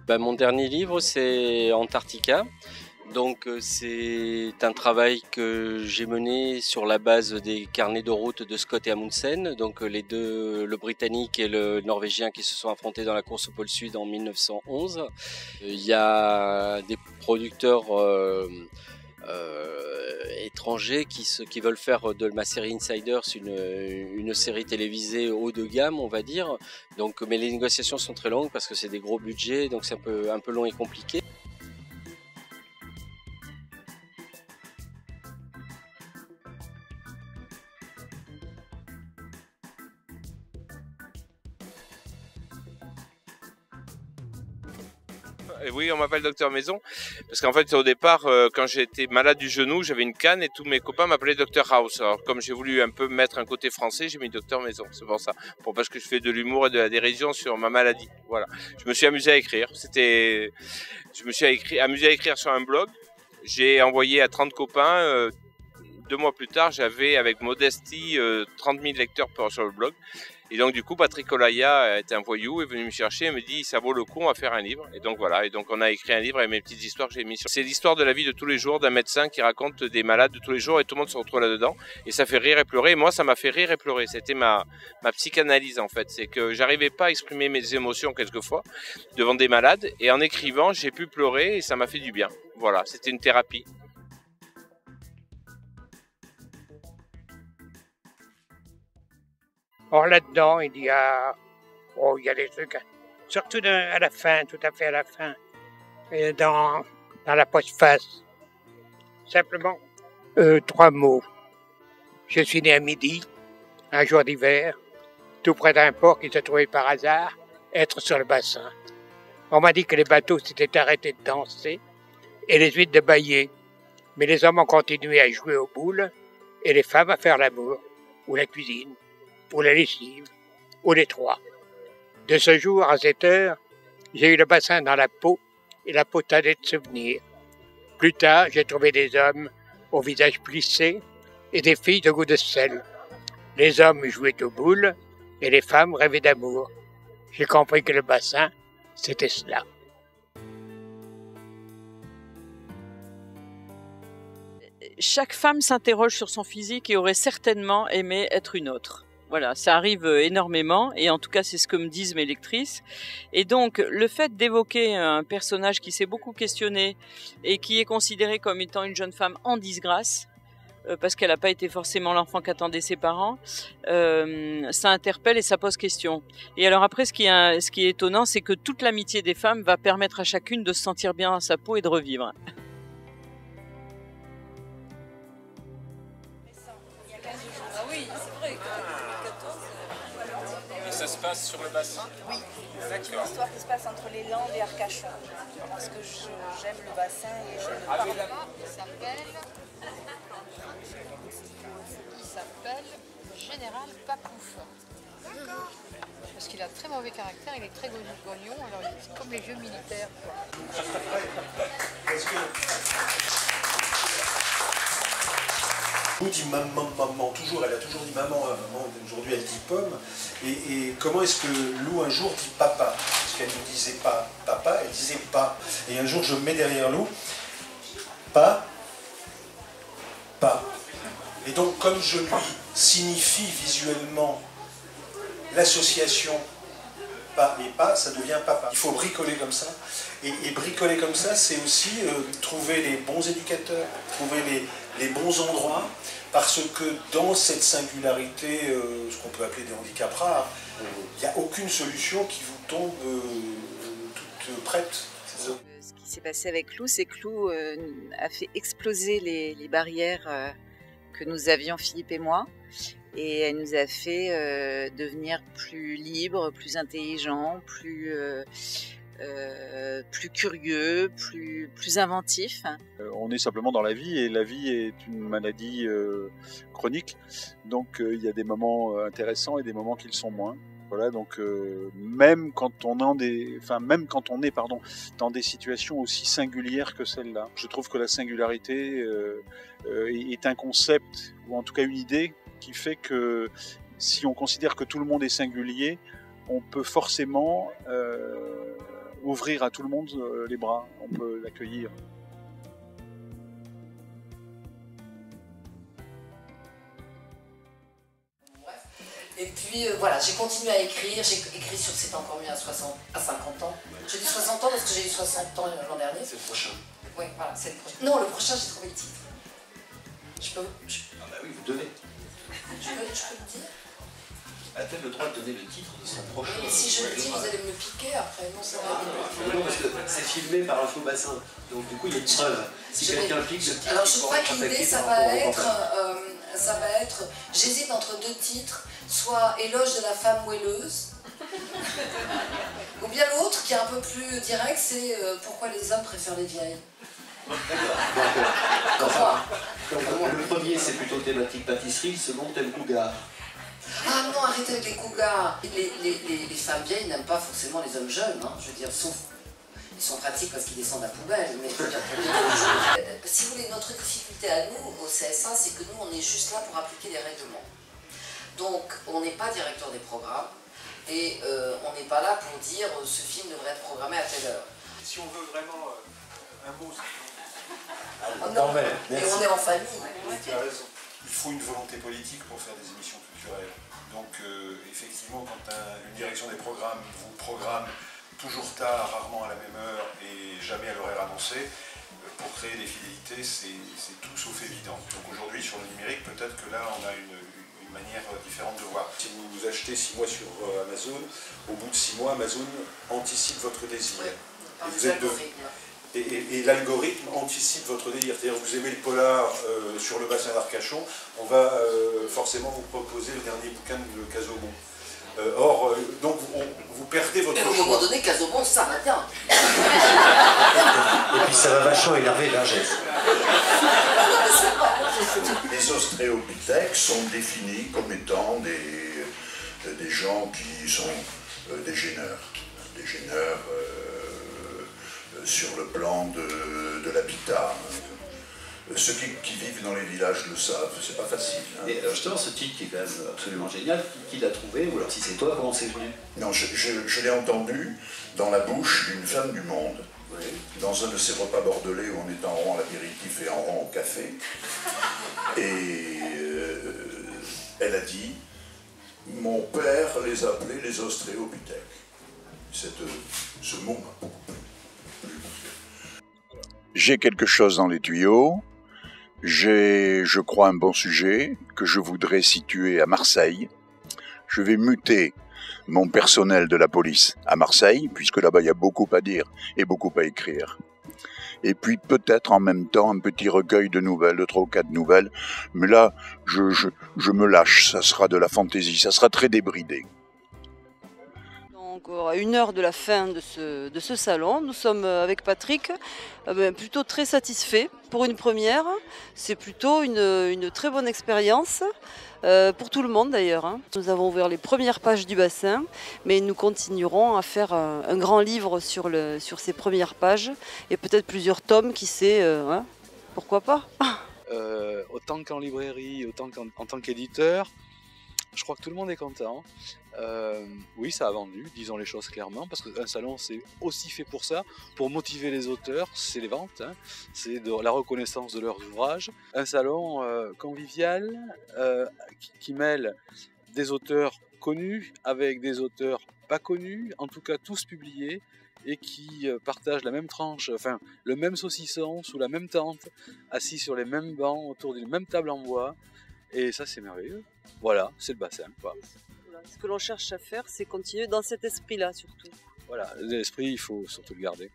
Mon dernier livre, c'est Antarctica. Donc c'est un travail que j'ai mené sur la base des carnets de route de Scott et Amundsen, donc les deux, le Britannique et le Norvégien qui se sont affrontés dans la course au pôle Sud en 1911. Il y a des producteurs étrangers qui veulent faire de ma série Insiders une série télévisée haut de gamme, on va dire. Donc, mais les négociations sont très longues parce que c'est des gros budgets, donc c'est un peu long et compliqué. Et oui, on m'appelle Docteur Maison, parce qu'en fait au départ, quand j'étais malade du genou, j'avais une canne et tous mes copains m'appelaient Docteur House. Alors comme j'ai voulu un peu mettre un côté français, j'ai mis Docteur Maison, c'est pour ça. Parce que je fais de l'humour et de la dérision sur ma maladie. Voilà. Je me suis amusé à écrire. Je me suis amusé à écrire sur un blog. J'ai envoyé à 30 copains. 2 mois plus tard, j'avais avec modestie 30 000 lecteurs sur le blog. Et donc du coup, Patrick Olaya est un voyou, est venu me chercher et me dit ça vaut le coup, on va faire un livre. Et donc voilà, et donc on a écrit un livre avec mes petites histoires que j'ai mis sur. C'est l'histoire de la vie de tous les jours d'un médecin qui raconte des malades de tous les jours et tout le monde se retrouve là-dedans. Et ça fait rire et pleurer. Et moi, ça m'a fait rire et pleurer. C'était ma psychanalyse en fait. C'est que j'arrivais pas à exprimer mes émotions quelquefois devant des malades. Et en écrivant, j'ai pu pleurer et ça m'a fait du bien. Voilà, c'était une thérapie. Or là-dedans, il y a des trucs, surtout à la fin, tout à fait à la fin, et dans la postface. Simplement, 3 mots. Je suis né à midi, un jour d'hiver, tout près d'un port qui se trouvait par hasard être sur le bassin. On m'a dit que les bateaux s'étaient arrêtés de danser et les huîtres de bâiller, mais les hommes ont continué à jouer aux boules et les femmes à faire l'amour, ou la cuisine, ou la lessive, ou les 3. De ce jour, à cette heure, j'ai eu le bassin dans la peau et la peau tannée de souvenirs. Plus tard, j'ai trouvé des hommes au visage plissé et des filles de goût de sel. Les hommes jouaient aux boules et les femmes rêvaient d'amour. J'ai compris que le bassin, c'était cela. Chaque femme s'interroge sur son physique et aurait certainement aimé être une autre. Voilà, ça arrive énormément, et en tout cas c'est ce que me disent mes lectrices. Et donc le fait d'évoquer un personnage qui s'est beaucoup questionné et qui est considéré comme étant une jeune femme en disgrâce, parce qu'elle n'a pas été forcément l'enfant qu'attendaient ses parents, ça interpelle et ça pose question. Et alors après, ce qui est étonnant, c'est que toute l'amitié des femmes va permettre à chacune de se sentir bien dans sa peau et de revivre. Ça se passe sur le bassin? Oui, c'est une histoire qui se passe entre les Landes et Arcachon. Parce que j'aime le bassin et j'aime le parler. Il s'appelle Général Papouf. D'accord. Parce qu'il a très mauvais caractère, il est très grognon, alors il est comme les vieux militaires. Dit maman, toujours, elle a toujours dit maman, maman, aujourd'hui elle dit pomme. Et comment est-ce que Lou un jour dit papa? Parce qu'elle ne disait pas papa, elle disait pas. Et un jour je me mets derrière Lou, pas. Et donc comme je lui signifie visuellement l'association pas et pas, ça devient papa. Il faut bricoler comme ça. Et bricoler comme ça, c'est aussi trouver les bons éducateurs, trouver les bons endroits, parce que dans cette singularité, ce qu'on peut appeler des handicaps rares, il n'y a aucune solution qui vous tombe toute prête. Ce qui s'est passé avec Lou, c'est que Lou a fait exploser les barrières que nous avions, Philippe et moi, et elle nous a fait devenir plus libres, plus intelligents, plus curieux, plus inventifs. On est simplement dans la vie, et la vie est une maladie chronique, donc il y a des moments intéressants et des moments qui le sont moins. Voilà, donc même quand on est dans des situations aussi singulières que celle-là, je trouve que la singularité est un concept, ou en tout cas une idée, qui fait que si on considère que tout le monde est singulier, on peut forcément ouvrir à tout le monde les bras, on peut l'accueillir. Et puis voilà, j'ai continué à écrire, j'ai écrit sur C'est encore mieux à 50 ans. J'ai dit 60 ans parce que j'ai eu 60 ans l'an dernier. C'est le prochain. Oui, voilà, c'est le prochain. Non, le prochain, j'ai trouvé le titre. Ah bah oui, vous devez. Je peux le dire? A-t-elle le droit de donner le titre de son prochain? Mais si je le dis, vous allez me le piquer après. Non, ça va. Non, parce que c'est filmé par Info Bassin. Donc du coup, il y a une preuve. Si quelqu'un pique le titre, alors je crois que l'idée, ça va être, j'hésite entre deux titres, soit Éloge de la femme moelleuse, ou bien l'autre qui est un peu plus direct, c'est Pourquoi les hommes préfèrent les vieilles. Donc, le premier, c'est plutôt thématique pâtisserie, le second, thème cougar. Ah non, arrêtez avec les cougars. Les femmes vieilles n'aiment pas forcément les hommes jeunes, hein, je veux dire, sauf ils sont pratiques parce qu'ils descendent la poubelle. Mais si vous voulez, notre difficulté à nous, au CSA, c'est que nous, on est juste là pour appliquer les règlements. Donc, on n'est pas directeur des programmes et on n'est pas là pour dire ce film devrait être programmé à telle heure. Si on veut vraiment un mot, Non, mais on est en famille. tu as raison. Il faut une volonté politique pour faire des émissions culturelles. Donc effectivement, quand une direction des programmes vous programme toujours tard, rarement à la même heure et jamais à l'horaire annoncé, pour créer des fidélités, c'est tout sauf évident. Donc aujourd'hui, sur le numérique, peut-être que là, on a une manière différente de voir. Si vous achetez 6 mois sur Amazon, au bout de 6 mois, Amazon anticipe votre désir. Et l'algorithme anticipe votre délire. C'est-à-dire que vous aimez le polar sur le bassin d'Arcachon, on va forcément vous proposer le dernier bouquin de Casaubon. Donc vous perdez votre choix. Et à un moment donné, Casaubon, ça va bien. Et puis ça va vachement énerver Vergès. Les Australopithèques sont définis comme étant des gens qui sont des gêneurs. Des gêneurs sur le plan de l'habitat. Ceux qui vivent dans les villages le savent, c'est pas facile. Hein. Et justement, ce titre qui est quand même absolument génial, qui l'a trouvé, ou alors si c'est toi, comment c'est venu? Non, je l'ai entendu dans la bouche d'une femme du monde, oui, dans un de ces repas bordelais où on est en rond à l'apéritif et en rond au café. Et elle a dit, mon père les appelait les Australopithèques. Ce mot m'a beaucoup plu. J'ai quelque chose dans les tuyaux. J'ai, je crois, un bon sujet que je voudrais situer à Marseille. Je vais muter mon personnel de la police à Marseille, puisque là-bas il y a beaucoup à dire et beaucoup à écrire. Et puis peut-être en même temps un petit recueil de nouvelles, de 3 ou 4 nouvelles. Mais là, je me lâche, ça sera de la fantaisie, ça sera très débridé. Donc à 1 heure de la fin de ce salon, nous sommes avec Patrick plutôt très satisfaits pour une première. C'est plutôt une très bonne expérience pour tout le monde d'ailleurs. Hein. Nous avons ouvert les premières pages du bassin, mais nous continuerons à faire un grand livre sur ces premières pages et peut-être plusieurs tomes, qui sait, hein, pourquoi pas. Autant qu'en librairie, autant qu'en tant qu'éditeur, je crois que tout le monde est content. Oui, ça a vendu, disons les choses clairement, parce qu'un salon c'est aussi fait pour ça, pour motiver les auteurs, c'est les ventes, hein, c'est de la reconnaissance de leurs ouvrages. Un salon convivial qui mêle des auteurs connus avec des auteurs pas connus, en tout cas tous publiés, et qui partagent la même tranche, enfin le même saucisson sous la même tente, assis sur les mêmes bancs, autour d'une même table en bois, et ça c'est merveilleux. Voilà, c'est le bassin, quoi. Ce que l'on cherche à faire, c'est continuer dans cet esprit-là surtout. Voilà, l'esprit, il faut surtout le garder.